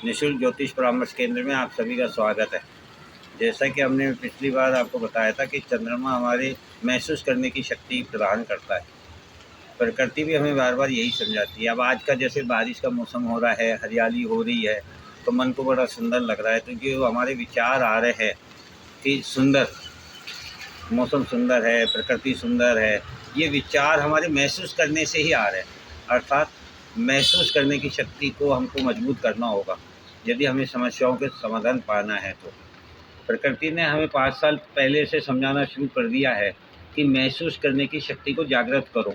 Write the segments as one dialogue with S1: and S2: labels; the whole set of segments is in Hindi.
S1: निःशुल्क ज्योतिष परामर्श केंद्र में आप सभी का स्वागत है। जैसा कि हमने पिछली बार आपको बताया था कि चंद्रमा हमारे महसूस करने की शक्ति प्रदान करता है। प्रकृति भी हमें बार बार यही समझाती है। अब आज का जैसे बारिश का मौसम हो रहा है, हरियाली हो रही है, तो मन को बड़ा सुंदर लग रहा है। तो जो हमारे विचार आ रहे हैं कि सुंदर मौसम, सुंदर है, प्रकृति सुंदर है, ये विचार हमारे महसूस करने से ही आ रहे हैं। अर्थात महसूस करने की शक्ति को हमको मजबूत करना होगा यदि हमें समस्याओं के समाधान पाना है। तो प्रकृति ने हमें 5 साल पहले से समझाना शुरू कर दिया है कि महसूस करने की शक्ति को जागृत करो।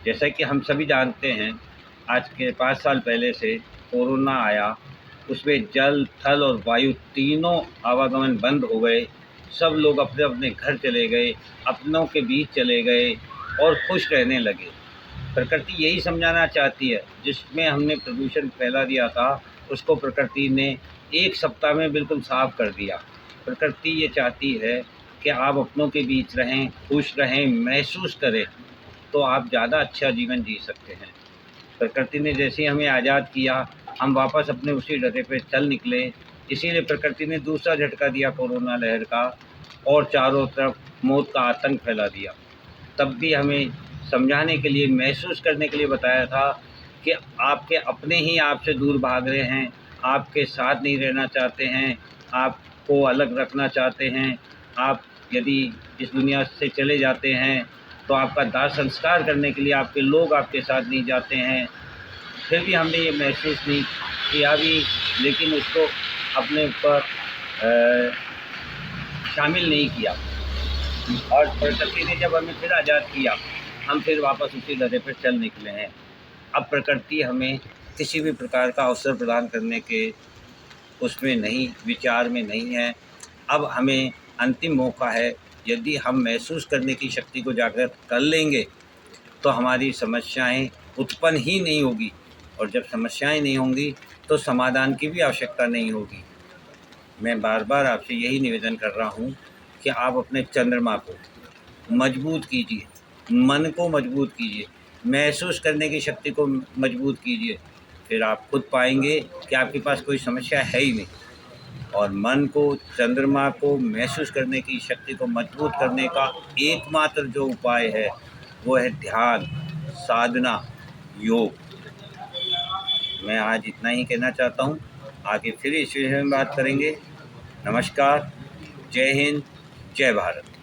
S1: जैसा कि हम सभी जानते हैं, आज के 5 साल पहले से कोरोना आया, उसमें जल, थल और वायु तीनों आवागमन बंद हो गए। सब लोग अपने अपने घर चले गए, अपनों के बीच चले गए और खुश रहने लगे। प्रकृति यही समझाना चाहती है। जिसमें हमने प्रदूषण फैला दिया था, उसको प्रकृति ने 1 सप्ताह में बिल्कुल साफ कर दिया। प्रकृति ये चाहती है कि आप अपनों के बीच रहें, खुश रहें, महसूस करें, तो आप ज़्यादा अच्छा जीवन जी सकते हैं। प्रकृति ने जैसे ही हमें आज़ाद किया, हम वापस अपने उसी डरे पे चल निकले। इसीलिए प्रकृति ने दूसरा झटका दिया कोरोना लहर का और चारों तरफ मौत का आतंक फैला दिया। तब भी हमें समझाने के लिए, महसूस करने के लिए बताया था कि आपके अपने ही आपसे दूर भाग रहे हैं, आपके साथ नहीं रहना चाहते हैं, आपको अलग रखना चाहते हैं। आप यदि इस दुनिया से चले जाते हैं तो आपका दाह संस्कार करने के लिए आपके लोग आपके साथ नहीं जाते हैं। फिर भी हमने ये महसूस नहीं किया भी, लेकिन उसको अपने ऊपर शामिल नहीं किया। और प्रकृति ने जब हमें फिर आज़ाद किया, हम फिर वापस उसी डरे पर चल निकले हैं। अब प्रकृति हमें किसी भी प्रकार का अवसर प्रदान करने के उसमें नहीं, विचार में नहीं है। अब हमें अंतिम मौका है। यदि हम महसूस करने की शक्ति को जागृत कर लेंगे तो हमारी समस्याएं उत्पन्न ही नहीं होगी, और जब समस्याएं नहीं होंगी तो समाधान की भी आवश्यकता नहीं होगी। मैं बार बार आपसे यही निवेदन कर रहा हूँ कि आप अपने चंद्रमा को मजबूत कीजिए, मन को मजबूत कीजिए, महसूस करने की शक्ति को मजबूत कीजिए। फिर आप खुद पाएंगे कि आपके पास कोई समस्या है ही नहीं। और मन को, चंद्रमा को महसूस करने की शक्ति को मजबूत करने का एकमात्र जो उपाय है वो है ध्यान, साधना, योग। मैं आज इतना ही कहना चाहता हूँ। आगे फिर इस विषय में बात करेंगे। नमस्कार, जय हिंद, जय भारत।